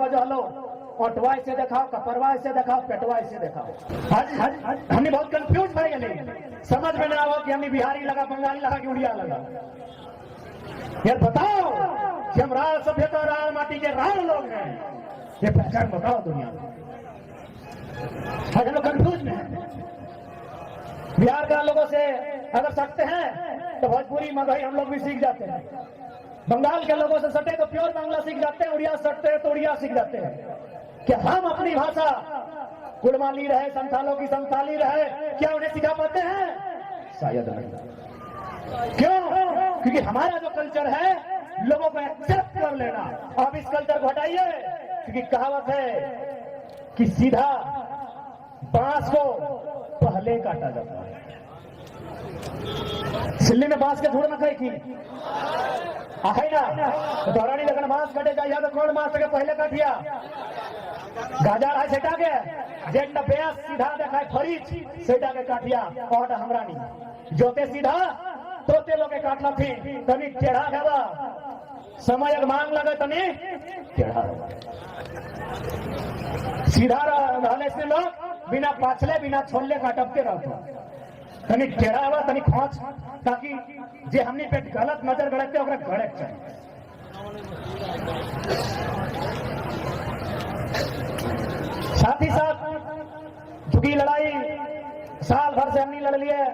वजह लो, ओटवा से दिखाओ, कपरवा से दिखाओ, पेटवा से दिखाओ। हमने बहुत कंफ्यूज हो गए, समझ में ना आओ कि हमने बिहारी लगा, बंगाली लगा कि उड़िया लगा। यार बताओ कि हम राल सभ्यता राल माटी के राल लोग हैं, ये पहचान बताओ दुनिया में। हम लोग कंफ्यूज में हैं। बिहार के लोगों से अगर सकते हैं तो भोजपुरी मगही हम लोग भी सीख जाते हैं। बंगाल के लोगों से सटे तो प्योर बांग्ला सीख जाते हैं, उड़िया सटते हैं तो उड़िया सीख जाते हैं। क्या हम अपनी भाषा कुड़माली रहे, संथालों की संथाली रहे, क्या उन्हें सिखा पाते हैं? शायद नहीं। क्यों? क्योंकि हमारा जो कल्चर है लोगों को एक्सेप्ट कर लेना। अब इस कल्चर को हटाइए, क्योंकि कहावत है कि सीधा बांस को पहले काटा जाता है। सिल्ली में बांस के धूड़ न खाई थी है ना, तो दौरानी लगन बांस कटे जाए तो कौन बांस के पहले काटिया गाजा है सेटा के जेट बेस सीधा देखाय फरीच सेटा के काटिया और हमरानी जोते सीधा तोते लोग के काटला थी तनी टेढ़ा घेवा समय मांग लगे तनी टेढ़ा सीधा रहने से लोग बिना पाछले बिना छोड़ले काटते रहते तनी टेढ़ा हुआ तनी खोच, ताकि जे हमने पे गलत नजर गड़ते ओकरा गड़क चाहिए। साथ ही साथ झुकी लड़ाई साल भर से हमने लड़ लिए,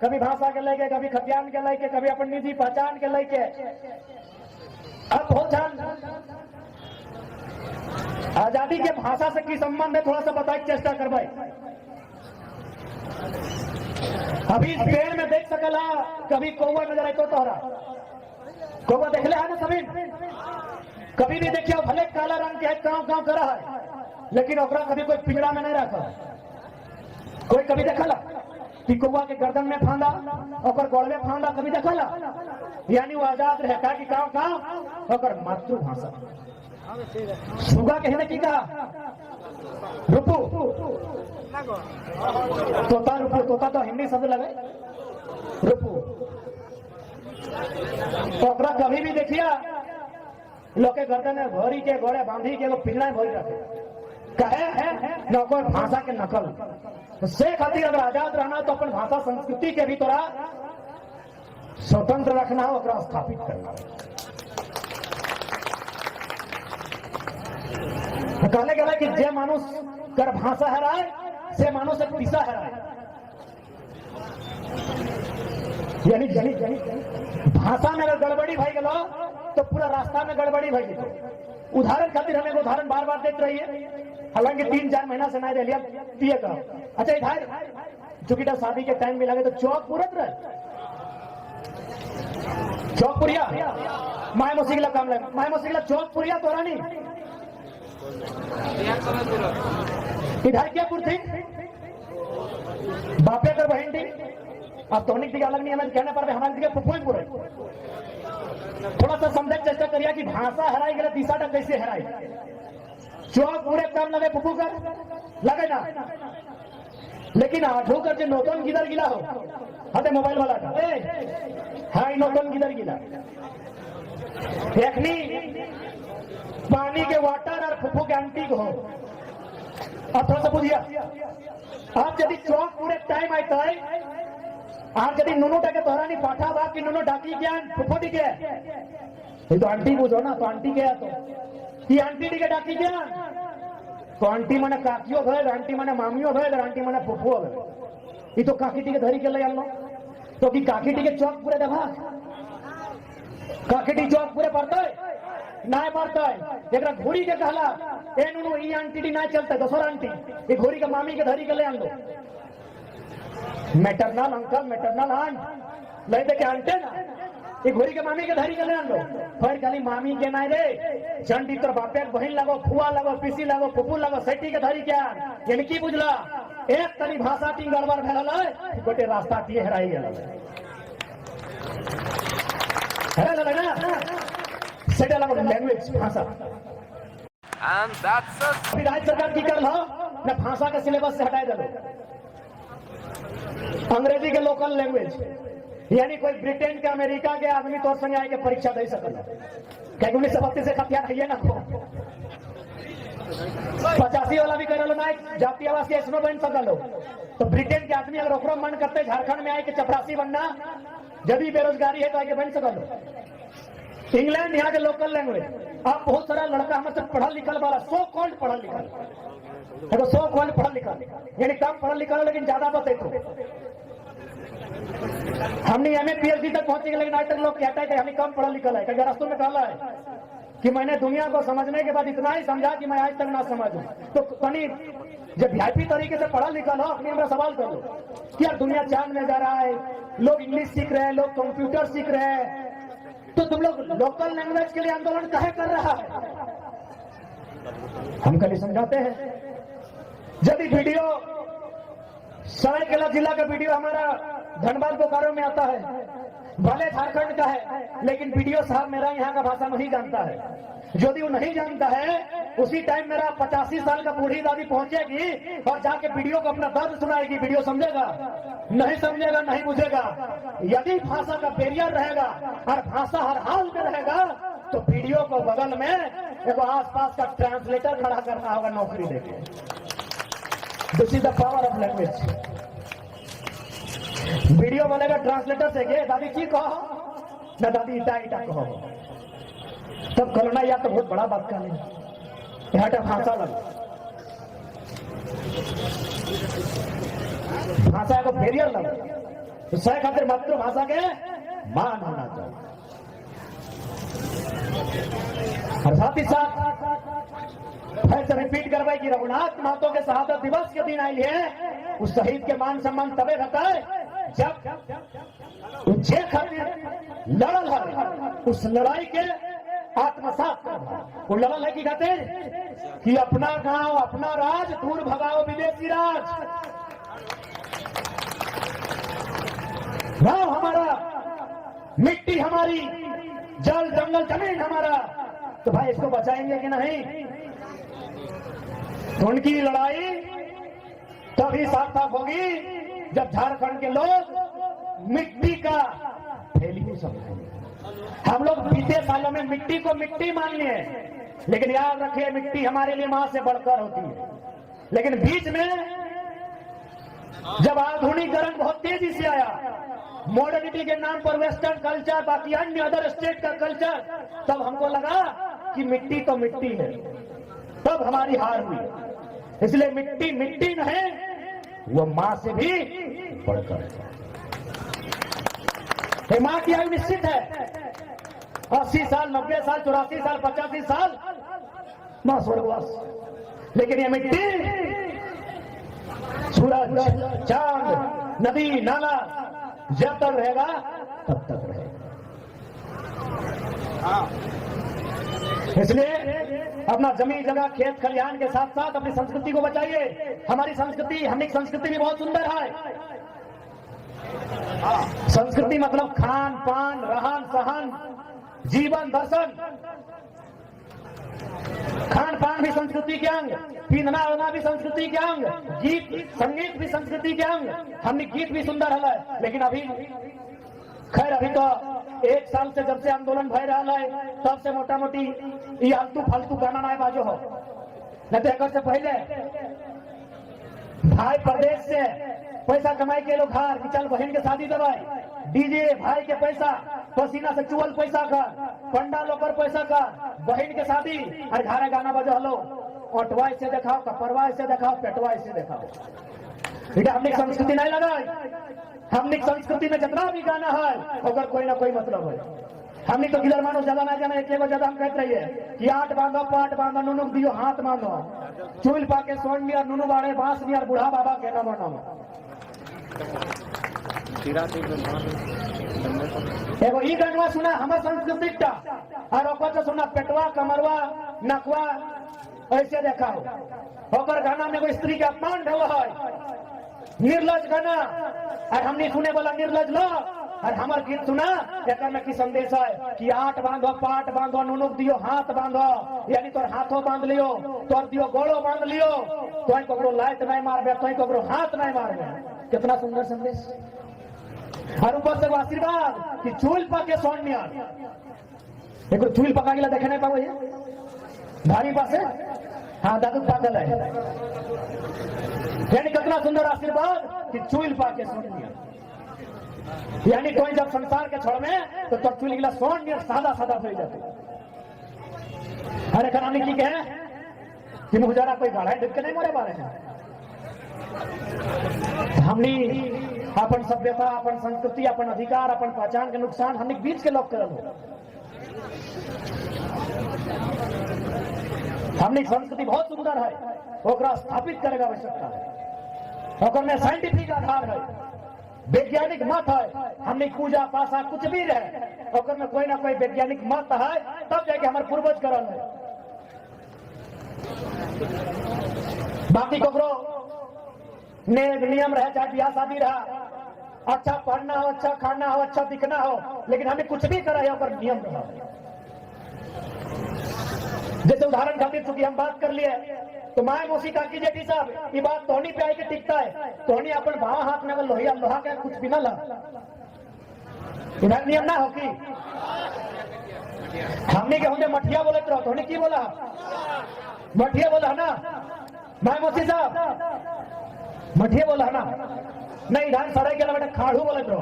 कभी भाषा के लेके, कभी खतियान के लेके, कभी अपनी निजी पहचान के लेके। अब बहुत आजादी के भाषा से की संबंध है, थोड़ा सा बताए चेष्टा करवाई। अभी इस पेड़ में देख सकला कभी कौवा नजर आतो तोहरा, कौवा देख ले है ना सभी, कभी भी देखियो भले काला रंग के काव काव कर रहा है, लेकिन ओकरा कभी कोई पिंजरा में नहीं रखा। कोई कभी देखला कि कौवा के गर्दन में फांदा और गोड़ में फांदा, कभी देखला? यानी वो आजाद रहे का कि काव काव और मातृभाषा। सुगा कहने की कहा रुपू तोता, रुपू तोता तो हिंदी शब्द लगे रुपू। तो अपना कभी भी देखिया लोग के गर्दन में भरी के गोड़े बांधी के लोग पिंजरा में भरी रखे कहे है नौकर भाषा के नकल। तो से खातिर अगर आजाद रहना तो अपन भाषा संस्कृति के भी तोरा स्वतंत्र रखना हो, ओकरा स्थापित करना। कहने गया कि जे मानुष कर भाषा हराए से मानुष एक पिसा हराए। यानी भाषा में अगर गड़बड़ी भाई गलो तो पूरा रास्ता में गड़बड़ी भाई गई। उदाहरण खातिर हमें उदाहरण बार बार देते रहिए, हालांकि 3-4 महीना से नहीं दे लिया पिए का। अच्छा इधर चूंकि शादी के टाइम में लगे तो चौक पूरत रहे, चौक पुरिया माय मोसिकला काम लगे, माय मोसिकला चौक पुरिया तोरा नहीं इधर क्या पुरथी बापे कर बहन थी। अब तोनिक दिखे अलग नहीं हमें कहने पर हमारे दिखे फुफुई पूरे। थोड़ा सा समझे चेष्टा करिए कि भाषा हराई गए दिशा टा कैसे हराई। चौक पूरे काम लगे फुफू कर लगे ना, लेकिन आठों कर जो नोटन किधर गिला हो हते मोबाइल वाला का हाई नोटन किधर गिला देखनी पानी के वाटर और फुफू के आंटी को हो। अब थोड़ा सा बुझिया आप यदि चौक पूरे टाइम आता है आप यदि नुनू टाके तोहरा नहीं पाठा बा कि नुनू डाकी ज्ञान फुफू दी के तो आंटी बुझो ना, तो आंटी के तो ये आंटी दी के डाकी ज्ञान तो आंटी मने काकियो भय, आंटी मने मामियो भय, आंटी मने फुफुओ भय। ये तो काकी टी के धरी के ले आलो तो कि काकी टी के चौक पूरे दबा काकी टी चौक पूरे पड़ता है ना पड़ता है। एक घोड़ी के कहला ए नुनू ई आंटी टी ना चलता दोसर आंटी ये घोड़ी के मामी के धरी के ले आन लो। मैटरनल अंकल मैटरनल आंट ले दे के आंटे ना ये घोड़ी के मामी के धरी के ले आन लो। फिर खाली मामी के ना रे चंडी तर बापे बहन लगो, फुआ लगो, पीसी लगो, फुफू लगो, सैटी के धरी के आन। यानी की बुझला एक तनी भाषा टी गड़बड़ भेल है गोटे रास्ता टी हेराई गेल है ना सेटा लगो लैंग्वेज भाषा। And that's a राज्य सरकार की कर लो ना भाषा के सिलेबस से हटाए दे अंग्रेजी के लोकल लैंग्वेज। यानी कोई ब्रिटेन के अमेरिका के आदमी तौर संग आए के परीक्षा दे सकल क्या 1932 से खतियान है ना 85 वाला भी कर लो ना जाति आवास के इसमें बन सकल हो। तो ब्रिटेन के आदमी अगर ओकरो मन करते झारखंड में आए कि चपरासी बनना, यदि बेरोजगारी है तो आके बन सकल हो। इंग्लैंड यहाँ के लोकल लैंग्वेज। आप बहुत सारा लड़का हमसे पढ़ा लिखल वाला सो कॉल्ड पढ़ा लिखल, देखो सो कॉल्ड पढ़ा लिखल यानी कम पढ़ा लिखल लेकिन ज्यादा बते। तो हमने एमए पीएचडी तक पहुंचे लेकिन आज तक लोग कहते हैं कि हमें कम पढ़ा लिखल है। कई रास्तों में कहला है कि मैंने दुनिया को समझने के बाद इतना ही समझा कि मैं आज तक ना समझूं। तो कहीं जब वीआईपी तरीके से पढ़ा लिखा हो अपने हमरा सवाल कर लो कि यार दुनिया चांद में जा रहा है, लोग इंग्लिश सीख रहे हैं, लोग कंप्यूटर सीख रहे हैं, तो तुम लोग लोकल लैंग्वेज के लिए आंदोलन काहे कर रहा है? हम कल समझाते हैं। यदि वीडियो सरायकेला जिला का वीडियो हमारा धनबाद बोकारो में आता है, भले झारखंड का है, लेकिन वीडियो साहब मेरा यहाँ का भाषा नहीं जानता है। यदि वो नहीं जानता है उसी टाइम मेरा 85 साल का बूढ़ी दादी पहुंचेगी और जाके वीडियो को अपना दर्द सुनाएगी। वीडियो समझेगा नहीं, समझेगा नहीं, बुझेगा। यदि भाषा का बैरियर रहेगा और भाषा हर हाल में रहेगा तो वीडियो को बगल में एक आसपास का ट्रांसलेटर खड़ा करना होगा नौकरी देके। This is the power of language. Video बनेगा ट्रांसलेटर से के दादी की कहो ना दादी इटा इटा कहो, तब करना या तो बहुत बड़ा बात का नहीं। यहाँ का भाषा लग भाषा को बैरियर लग तो सह खातिर मातृभाषा के मान होना चाहिए। और साथ ही साथ फिर से रिपीट करवाई कि रघुनाथ महतो के शहादत दिवस के दिन आई है, उस शहीद के मान सम्मान तबे रहता है जब जे खातिर लड़ल है उस लड़ाई के आत्मसात कर। वो लड़ल है कि कहते कि अपना गांव अपना राज दूर भगाओ विदेशी राज। गांव हमारा, मिट्टी हमारी, जल जंगल जमीन हमारा, तो भाई इसको बचाएंगे कि नहीं? तो उनकी लड़ाई तभी सार्थक होगी जब झारखंड के लोग मिट्टी का वैल्यू समझेंगे। हम लोग बीते सालों में मिट्टी को मिट्टी मान लिए, लेकिन याद रखिए मिट्टी हमारे लिए मां से बढ़कर होती है। लेकिन बीच में जब आधुनिकीकरण बहुत तेजी से आया, मॉडर्निटी के नाम पर वेस्टर्न कल्चर, बाकी अन्य अदर स्टेट का कल्चर, तब हमको लगा कि मिट्टी तो मिट्टी है, तब हमारी हार हुई। इसलिए मिट्टी मिट्टी नहीं, वो मां से भी बढ़कर है। मां की आयु निश्चित है 80 साल, 90 साल, 84 साल, 85 साल, मां स्वर्गवास। लेकिन ये मिट्टी सूरज, चांद, नदी, नाला जब तक रहेगा तब तक रहेगा। इसलिए अपना जमीन जगह खेत खलिहान के साथ साथ अपनी संस्कृति को बचाइए। हमारी संस्कृति, हमने संस्कृति भी बहुत सुंदर है। संस्कृति मतलब खान पान, रहन सहन, जीवन दर्शन। खान पान भी संस्कृति के अंग, पीना ओढ़ना भी संस्कृति के अंग, गीत संगीत भी संस्कृति के अंग। हमने गीत भी सुंदर है, लेकिन अभी खैर अभी तो 1 साल से जब से आंदोलन भय रहा है तब से मोटा मोटी ये आलतू फालतू गाना ना बाजो हो। नहीं तो एक से पहले भाई प्रदेश से पैसा कमाई के लोग हार कि चल बहन के शादी दबाई, डीजे भाई के पैसा, पसीना से चुअल पैसा का, पंडालों पर पैसा का, बहन के शादी, और घारे गाना बजो हलो, ओटवाई से दिखाओ, कपरवाई से दिखाओ, पेटवाई से दिखाओ। बेटा हमने संस्कृति नहीं लगाई। हमने संस्कृति में जितना भी गाना है अगर कोई ना कोई मतलब है। हमने तो गिलर मानो ज्यादा ना जाना, एक ज्यादा हम कहते रहिए कि आठ बांधो पाट बांधो नुनुक दियो हाथ बांधो, चूल पाके सोन नियर नुनु बाड़े बांस नियर बूढ़ा बाबा के ना बनो। एगो ई गानवा सुना हमर संस्कृति का, और ओकर तो सुना पेटवा कमरवा नकवा ऐसे देखाओ। ओकर गाना में एगो स्त्री के अपमान ढल है, निर्लज गाना, और हमने सुने वाला निर्लज लोग। और हमार गीत सुना एक में की संदेश है कि आठ बांधो पाट बांधो नुनुक दियो हाथ बांधो, यानी तोर हाथों बांध लियो, तोर दियो गोड़ो बांध लियो, तो ककरो लाइट नहीं मारबे, तो ककरो हाथ नहीं मारबे। कितना सुंदर संदेश। और ऊपर से आशीर्वाद कि चूल पाके सोन नियर, एक चूल पका गिला देखे नहीं पाओ ये भारी पासे हाँ दादू पागल है, यानी कितना सुंदर आशीर्वाद कि चुल पाके सोन दिया, यानी कोई जब संसार के छोड़ में तो चुल गिला सोन दिया सादा सादा हो जाते। अरे करानी की कहे कि मुझारा कोई गाढ़ा ढक के नहीं मरे बारे हैं। हमने अपन सभ्यता, अपन संस्कृति, अपन अधिकार, अपन पहचान के नुकसान हमने बीच के लोग करल हो। हमने संस्कृति बहुत सुंदर है, ओकरा स्थापित करेगा आवश्यकता है, ओकर में साइंटिफिक आधार है, वैज्ञानिक मत है। हमने पूजा पासा कुछ भी रहे ओकर में कोई ना कोई वैज्ञानिक मत है, तब जाके हमारे पूर्वज करल है। बाकी ककरो ने नियम रहे, चाहे ब्याह शादी रहा, अच्छा पढ़ना हो, अच्छा खाना हो, अच्छा दिखना हो, लेकिन हमें कुछ भी करा है पर नियम रहा। जैसे उदाहरण खातिर चूंकि हम बात कर लिए तो माए मौसी काकी जेठी साहब ये बात तोहनी पे आई के टिकता है, तोहनी अपन भाव हाथ में लोहिया लोहा के कुछ भी ना ला, इधर नियम ना हो कि हमने के होंगे मठिया बोले तो तोहनी की बोला, मठिया बोला ना माए मौसी साहब, मठिया बोला ना, नहीं इधर सराय के बेटा खाड़ू बोले तो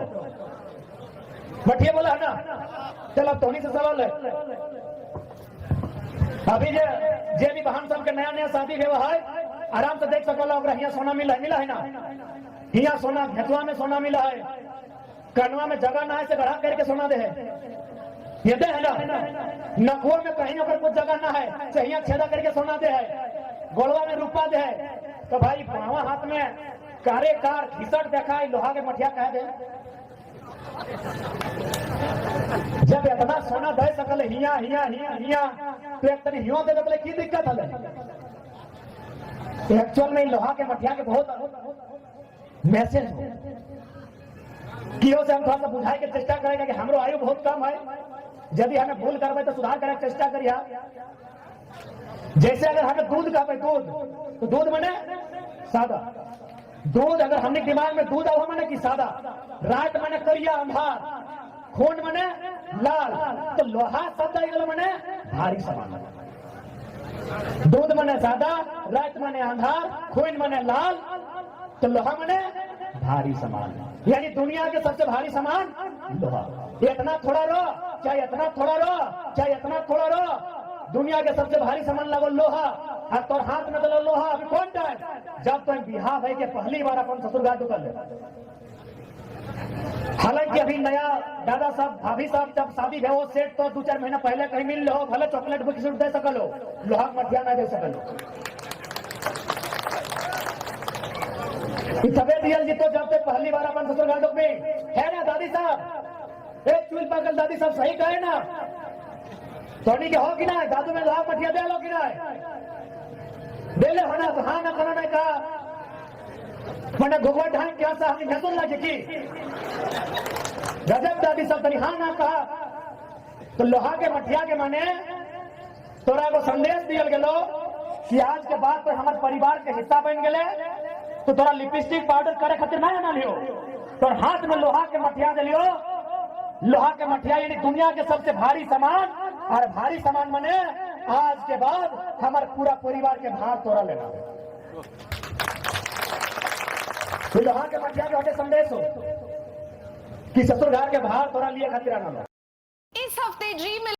मठिया बोला ना। चलो तोहनी से सवाल है, अभी जे भी बहन सब के नया नया शादी विवाह है, आराम से देख सको यहाँ सोना मिला है ना, यहाँ सोना घेतुआ में सोना मिला है, कनवा में जगह ना है से गढ़ा करके सोना दे है, ये दे है ना, नकुआ में कहीं अगर कुछ जगह ना है तो यहाँ छेदा करके सोना दे है, गोलवा में रूपा दे है, तो भाई बावा हाथ में कारे कार घिसट देखा है, लोहा के मठिया कह दे। जब इतना सोना दे सकल हिया हिया हिया हिया तो एक तरी हियो दे सकले की दिक्कत है। एक्चुअल में लोहा के मठिया के बहुत मैसेज हो कियो से हम थोड़ा सा बुझाए के चेष्टा करेंगे कि हमरो आयु बहुत कम है, यदि हमें भूल करबे तो सुधार करे चेष्टा करिया। जैसे अगर हमें दूध कहबे दूध तो दूध माने सादा, दूध अगर हमने दिमाग में दूध आवा माने कि सादा, रात माने करिया अंधार, खून माने लाल, तो लोहा शब्द आई माने भारी सामान, दूध माने सादा, रात माने अंधार, खून माने लाल, तो लोहा माने भारी सामान, यानी दुनिया के सबसे भारी सामान लोहा। इतना थोड़ा रो चाहे इतना थोड़ा रो चाहे इतना थोड़ा रो, दुनिया के सबसे भारी सामान लगो लोहा, और तोर हाथ में दलो लोहा। अभी कौन टाइम जब तुम बिहार भाई के पहली बार अपन ससुरगाह दुकान ले, हालांकि अभी नया दादा साहब भाभी साहब जब शादी भे वो सेट तो 2-4 महीना पहले कहीं मिल लो, भले चॉकलेट बिस्कुट दे सकलो, लोहा मठिया ना दे सकलो। सबे दियल जी तो जब तक पहली बार अपन ससुरगाह में है ना दादी साहब, एक चुल पागल दादी साहब सही कहे ना, तोनी के हो कि ना दादू में लोहा मठिया दे लो कि ना दे ले होना, तो हाँ ना खाना नहीं कहा मैंने घुगवा ढांग क्या सा हमने घसुन लगे की गजब दादी सब तरी हाँ ना कहा। तो लोहा के मठिया के माने तोरा को संदेश दियल गेलो कि आज के बाद तो हमारे परिवार के हिस्सा बन गए, तो तोरा लिपस्टिक पाउडर करे खातिर ना ना लियो, तो हाथ में लोहा के मठिया दे लियो। लोहा के मठिया यानी दुनिया के सबसे भारी सामान, और भारी सामान माने आज के बाद हमारे पूरा परिवार के भार तोरा लेना है। लोहा के मठिया के होते संदेश हो कि ससुरघर के भार तोरा लिए खातिर आना। इस हफ्ते ड्रीम